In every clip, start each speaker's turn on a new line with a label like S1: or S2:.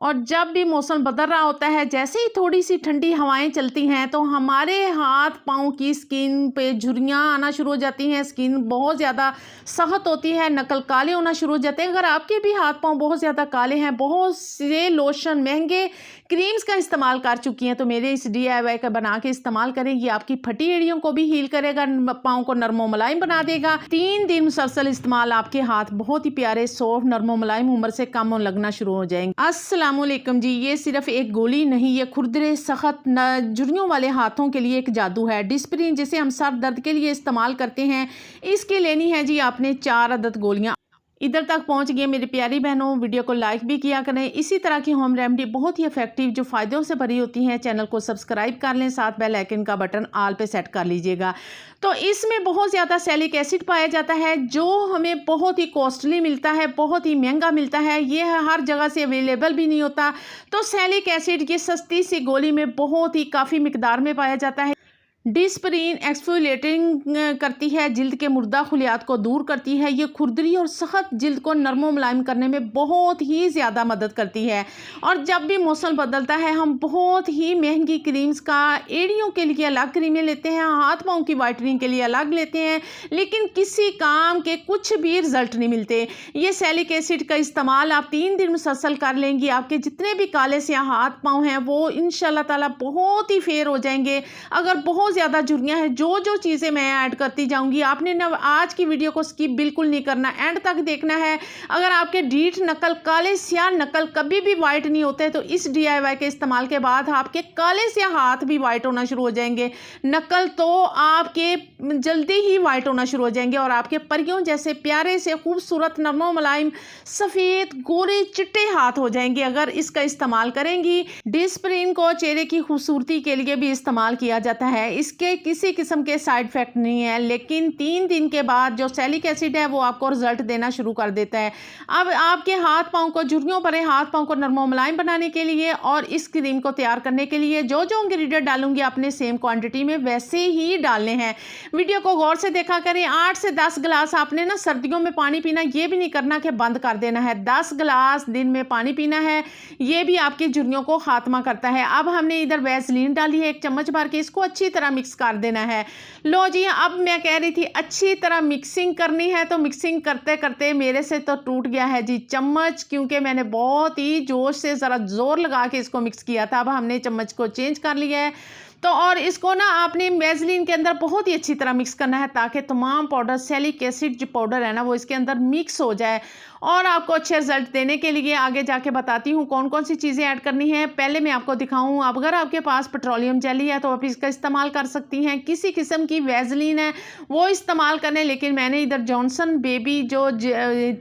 S1: और जब भी मौसम बदल रहा होता है, जैसे ही थोड़ी सी ठंडी हवाएं चलती हैं तो हमारे हाथ पाँव की स्किन पे झुर्रियाँ आना शुरू हो जाती हैं। स्किन बहुत ज़्यादा सख्त होती है, नकल काले होना शुरू हो जाते हैं। अगर आपके भी हाथ पाँव बहुत ज़्यादा काले हैं, बहुत से लोशन महंगे क्रीम्स का इस्तेमाल कर चुकी हैं, तो मेरे इस DIY का बना के इस्तेमाल करें। ये आपकी फटी एड़ियों को भी हील करेगा, पाँव को नरमो मुलायम बना देगा। 3 दिन मुसलसल इस्तेमाल, आपके हाथ बहुत ही प्यारे सॉफ्ट नरमो मुलायम उम्र से कम लगना शुरू हो जाएंगे। अस्सलामुअलैकुम जी, ये सिर्फ एक गोली नहीं, ये खुरदरे सख्त झुर्रियों वाले हाथों के लिए एक जादू है। डिस्प्रिन जिसे हम सर दर्द के लिए इस्तेमाल करते हैं, इसके लेनी है जी आपने 4 अदद गोलियां। इधर तक पहुंच गए मेरी प्यारी बहनों, वीडियो को लाइक भी किया करें। इसी तरह की होम रेमेडी बहुत ही इफेक्टिव जो फ़ायदों से भरी होती हैं, चैनल को सब्सक्राइब कर लें, साथ बेल आइकन का बटन ऑल पे सेट कर लीजिएगा। तो इसमें बहुत ज़्यादा सैलिक एसिड पाया जाता है, जो हमें बहुत ही कॉस्टली मिलता है, बहुत ही महंगा मिलता है। ये हर जगह से अवेलेबल भी नहीं होता। तो सैलिक एसिड ये सस्ती सी गोली में बहुत ही काफ़ी मिकदार में पाया जाता है। डिस्प्रिन एक्सफोलिएटिंग करती है, जिल्द के मुर्दा खुलियात को दूर करती है। ये खुरदरी और सख्त जिल्द को नरमो मुलायम करने में बहुत ही ज़्यादा मदद करती है। और जब भी मौसम बदलता है, हम बहुत ही महंगी क्रीम्स का एड़ियों के लिए अलग क्रीमें लेते हैं, हाथ पाँव की वाइटनिंग के लिए अलग लेते हैं, लेकिन किसी काम के कुछ भी रिजल्ट नहीं मिलते। ये सैलिक एसिड का इस्तेमाल आप 3 दिन मुसलसल कर लेंगी, आपके जितने भी काले से हाथ पाँव हैं वो इंशाल्लाह ताला बहुत ही फेयर हो जाएंगे। अगर बहुत ज़्यादा झुर्रियाँ हैं, जो चीज़ें मैं ऐड करती जाऊंगी, आपने ना आज की वीडियो को स्किप बिल्कुल नहीं करना, एंड तक देखना है। अगर आपके डीठ नकल, काले स्याह नकल कभी भी वाइट नहीं होते, तो इस DIY के इस्तेमाल के बाद आपके काले स्याह हाथ भी वाइट होना शुरू हो जाएंगे। नकल तो आपके जल्दी ही वाइट होना शुरू हो जाएंगे और आपके परियों जैसे प्यारे से खूबसूरत नरमो मुलायम सफ़ेद गोरे चिट्टे हाथ हो जाएंगे अगर इसका इस्तेमाल करेंगी। डिस्प्रिन को चेहरे की खूबसूरती के लिए भी इस्तेमाल किया जाता है। इसके किसी किस्म के साइड इफेक्ट नहीं है, लेकिन 3 दिन के बाद जो सैलिक एसिड है वो आपको रिजल्ट देना शुरू कर देता है। अब आपके हाथ पाँव को, झुर्रियों भरे हाथ पाँव को नरमो मुलायम बनाने के लिए और इस क्रीम को तैयार करने के लिए जो इंग्रेडिएंट डालूंगी आपने सेम क्वांटिटी में वैसे ही डालने हैं। वीडियो को गौर से देखा करें। 8 से 10 गिलास आपने ना सर्दियों में पानी पीना, ये भी नहीं करना कि बंद कर देना है। 10 गिलास दिन में पानी पीना है, ये भी आपकी झुर्रियों को खात्मा करता है। अब हमने इधर वैसलीन डाली है 1 चम्मच भर के, इसको अच्छी तरह मिक्स कर देना है। लो जी, अब मैं कह रही थी अच्छी तरह मिक्सिंग करनी है, तो मिक्सिंग करते करते मेरे से तो टूट गया है जी चम्मच, क्योंकि मैंने बहुत ही जोश से ज़रा जोर लगा के इसको मिक्स किया था। अब हमने चम्मच को चेंज कर लिया है। तो और इसको ना आपने वैसलीन के अंदर बहुत ही अच्छी तरह मिक्स करना है, ताकि तमाम पाउडर, सैलिक एसिड जो पाउडर है ना, वो इसके अंदर मिक्स हो जाए। और आपको अच्छे रिजल्ट देने के लिए आगे जाके बताती हूँ कौन कौन सी चीज़ें ऐड करनी है। पहले मैं आपको दिखाऊँ, अगर आपके पास पेट्रोलियम जेली है तो आप इसका इस्तेमाल कर सकती हैं। किसी किस्म की वैसलीन है वो इस्तेमाल करें, लेकिन मैंने इधर जॉनसन बेबी जो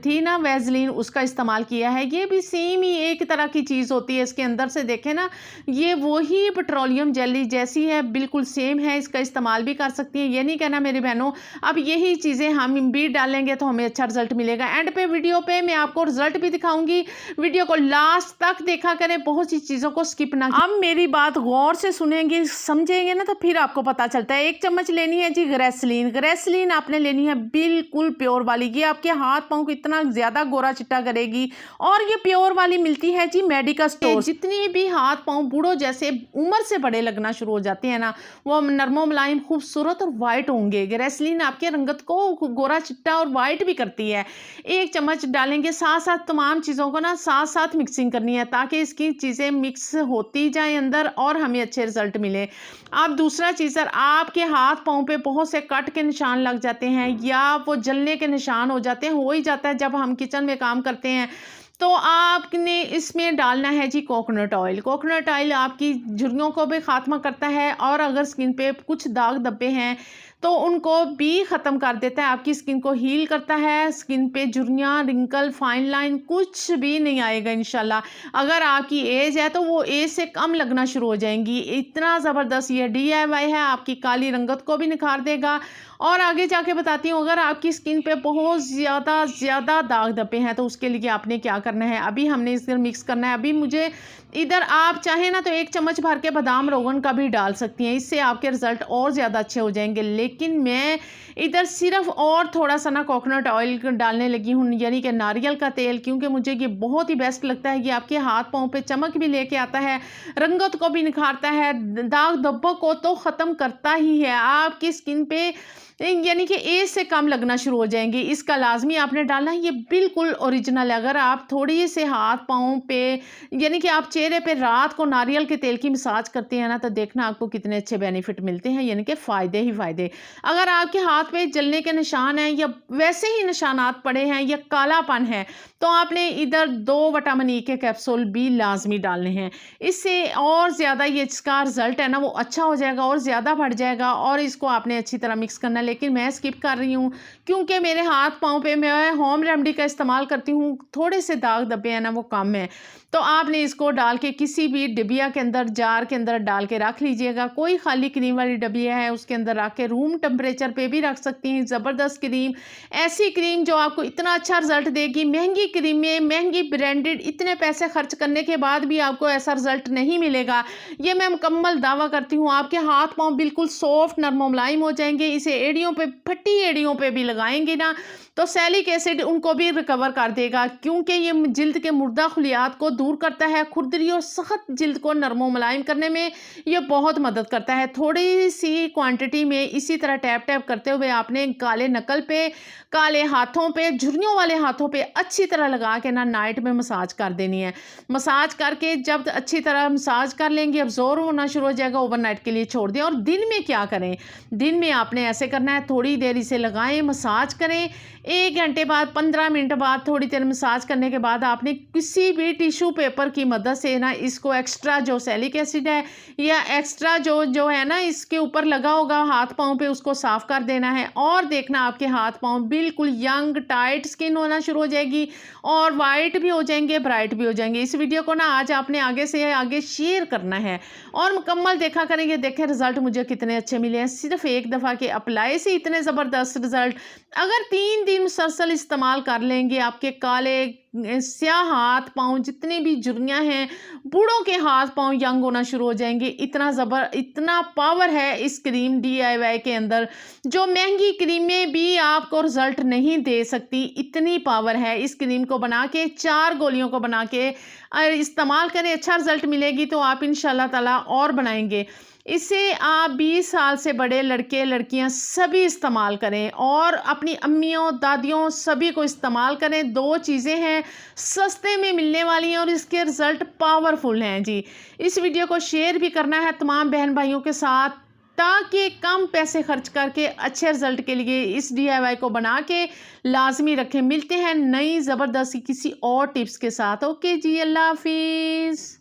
S1: थी ना वैसलीन, उसका इस्तेमाल किया है। ये भी सेम ही एक तरह की चीज़ होती है, इसके अंदर से देखें ना, ये वही पेट्रोलियम जेली जैसी है, बिल्कुल सेम है। इसका इस्तेमाल भी कर सकती हैं। ये नहीं कहना मेरी बहनों अब यही चीज़ें हम भी डालेंगे तो हमें अच्छा रिजल्ट मिलेगा। एंड पे वीडियो पे मैं आपको रिजल्ट भी दिखाऊंगी, वीडियो को लास्ट तक देखा करें, बहुत सी चीज़ों को स्किप ना। अब मेरी बात गौर से सुनेंगे, समझेंगे ना, तो फिर आपको पता चलता है। 1 चम्मच लेनी है जी ग्रेसलीन। ग्रेसलीन आपने लेनी है बिल्कुल प्योर वाली, ये आपके हाथ पाँव को इतना ज़्यादा गोरा चिट्टा करेगी। और ये प्योर वाली मिलती है जी मेडिकल स्टोर। जितनी भी हाथ पाँव बूढ़ों जैसे उम्र से बड़े लगना शुरू हो जाते हैं ना, वो नरमो मुलायम खूबसूरत और वाइट होंगे। ग्रेसलीन आपके रंगत को गोरा चिट्टा और वाइट भी करती है। 1 चम्मच डालेंगे, साथ साथ तमाम चीज़ों को ना साथ साथ मिक्सिंग करनी है, ताकि इसकी चीज़ें मिक्स होती जाए अंदर और हमें अच्छे रिजल्ट मिले। अब दूसरा चीज़ सर, आपके हाथ पाँव पे बहुत से कट के निशान लग जाते हैं या वो जलने के निशान हो जाते हैं, हो ही जाता है जब हम किचन में काम करते हैं। तो आपने इसमें डालना है जी कोकोनट ऑयल। कोकोनट ऑयल आपकी झुर्रियों को भी खात्मा करता है, और अगर स्किन पे कुछ दाग धब्बे हैं तो उनको भी ख़त्म कर देता है, आपकी स्किन को हील करता है। स्किन पे झुर्रियाँ, रिंकल, फाइन लाइन कुछ भी नहीं आएगा इंशाल्लाह। अगर आपकी एज है तो वो एज से कम लगना शुरू हो जाएंगी। इतना ज़बरदस्त ये DIY है, आपकी काली रंगत को भी निखार देगा। और आगे जाके बताती हूँ, अगर आपकी स्किन पे बहुत ज़्यादा दाग धब्बे हैं तो उसके लिए आपने क्या करना है। अभी हमने इसको मिक्स करना है। अभी मुझे इधर आप चाहें ना तो 1 चम्मच भर के बादाम रोगन का भी डाल सकती हैं, इससे आपके रिजल्ट और ज़्यादा अच्छे हो जाएंगे। लेकिन मैं इधर सिर्फ और थोड़ा सा ना कोकोनट ऑयल डालने लगी हूँ, यानी कि नारियल का तेल, क्योंकि मुझे ये बहुत ही बेस्ट लगता है। ये आपके हाथ पाँव पे चमक भी लेके आता है, रंगत को भी निखारता है, दाग धब्बों को तो ख़त्म करता ही है। आपकी स्किन पे यानी कि एज से कम लगना शुरू हो जाएंगे। इसका लाजमी आपने डालना है, ये बिल्कुल ओरिजिनल है। अगर आप थोड़ी से हाथ पाँव पे यानी कि आप चेहरे पे रात को नारियल के तेल की मसाज करते हैं ना, तो देखना आपको कितने अच्छे बेनिफिट मिलते हैं, यानी कि फ़ायदे ही फ़ायदे। अगर आपके हाथ पे जलने के निशान हैं या वैसे ही निशानात पड़े हैं या कालापन है, तो आपने इधर 2 विटामिन ई के कैप्सूल भी लाजमी डालने हैं। इससे और ज़्यादा ये इसका रिज़ल्ट है ना वो अच्छा हो जाएगा और ज़्यादा बढ़ जाएगा, और इसको आपने अच्छी तरह मिक्स करना है। लेकिन मैं स्किप कर रही हूँ क्योंकि मेरे हाथ पाँव पे मैं होम रेमेडी का इस्तेमाल करती हूँ, थोड़े से दाग धब्बे हैं ना वो कम है। तो आपने इसको डाल के किसी भी डिबिया के अंदर, जार के अंदर डाल के रख लीजिएगा। कोई खाली क्रीम वाली डिबिया है उसके अंदर रख के रूम टेम्परेचर पे भी रख सकती हैं। ज़बरदस्त क्रीम, ऐसी क्रीम जो आपको इतना अच्छा रिजल्ट देगी। महंगी क्रीमें, महंगी ब्रांडेड, इतने पैसे खर्च करने के बाद भी आपको ऐसा रिजल्ट नहीं मिलेगा, ये मैं मुकम्मल दावा करती हूँ। आपके हाथ पाँव बिल्कुल सॉफ्ट, नरम मुलायम हो जाएंगे। इसे एड़ियों पे, फटी एड़ियों पे भी लगाएंगे ना, तो सैलिक एसिड उनको भी रिकवर कर देगा, क्योंकि ये जिल्द के मुर्दा खुलियात को दूर करता है। खुरदरी और सख्त जिल्द को नरमो मुलायम करने में ये बहुत मदद करता है। थोड़ी सी क्वांटिटी में इसी तरह टैप टैप करते हुए आपने काले नकल पे, काले हाथों पे, झुर्रियों वाले हाथों पे अच्छी तरह लगा के ना नाइट में मसाज कर देनी है। मसाज करके जब अच्छी तरह मसाज कर लेंगे, अब्जॉर्ब होना शुरू हो जाएगा, ओवरनाइट के लिए छोड़ दें। और दिन में क्या करें, दिन में आपने ऐसे करना है, थोड़ी देर इसे लगाएं, मसाज करें। 1 घंटे बाद, 15 मिनट बाद, थोड़ी देर मसाज करने के बाद आपने किसी भी टिश्यू पेपर की मदद से ना इसको एक्स्ट्रा जो सैलिक एसिड है या एक्स्ट्रा जो है ना इसके ऊपर लगा होगा हाथ पाँव पे, उसको साफ कर देना है। और देखना आपके हाथ पाँव बिल्कुल यंग, टाइट स्किन होना शुरू हो जाएगी और वाइट भी हो जाएंगे, ब्राइट भी हो जाएंगे। इस वीडियो को ना आज आपने आगे से आगे शेयर करना है और मुकम्मल देखा करेंगे। देखें रिजल्ट मुझे कितने अच्छे मिले हैं, सिर्फ एक दफ़ा के अप्लाई से इतने ज़बरदस्त रिजल्ट। अगर 3 दिन मुसलसल इस्तेमाल कर लेंगे, आपके काले स्याह हाथ पाँव, जितनी भी झुर्रियाँ हैं, बूढ़ों के हाथ पाँव यंग होना शुरू हो जाएंगे। इतना पावर है इस क्रीम DIY के अंदर, जो महंगी क्रीमें भी आपको रिजल्ट नहीं दे सकती, इतनी पावर है। इस क्रीम को बना के 4 गोलियों को बना के इस्तेमाल करें, अच्छा रिजल्ट मिलेगी तो आप इंशाल्लाह ताला और बनाएंगे। इसे आप 20 साल से बड़े लड़के लड़कियां सभी इस्तेमाल करें और अपनी अम्मियों, दादियों सभी को इस्तेमाल करें। 2 चीज़ें हैं, सस्ते में मिलने वाली हैं और इसके रिज़ल्ट पावरफुल हैं जी। इस वीडियो को शेयर भी करना है तमाम बहन भाइयों के साथ, ताकि कम पैसे खर्च करके अच्छे रिजल्ट के लिए इस DIY को बना के लाजमी रखें। मिलते हैं नई ज़बरदस्त किसी और टिप्स के साथ। ओके जी, अल्लाह हाफिज़।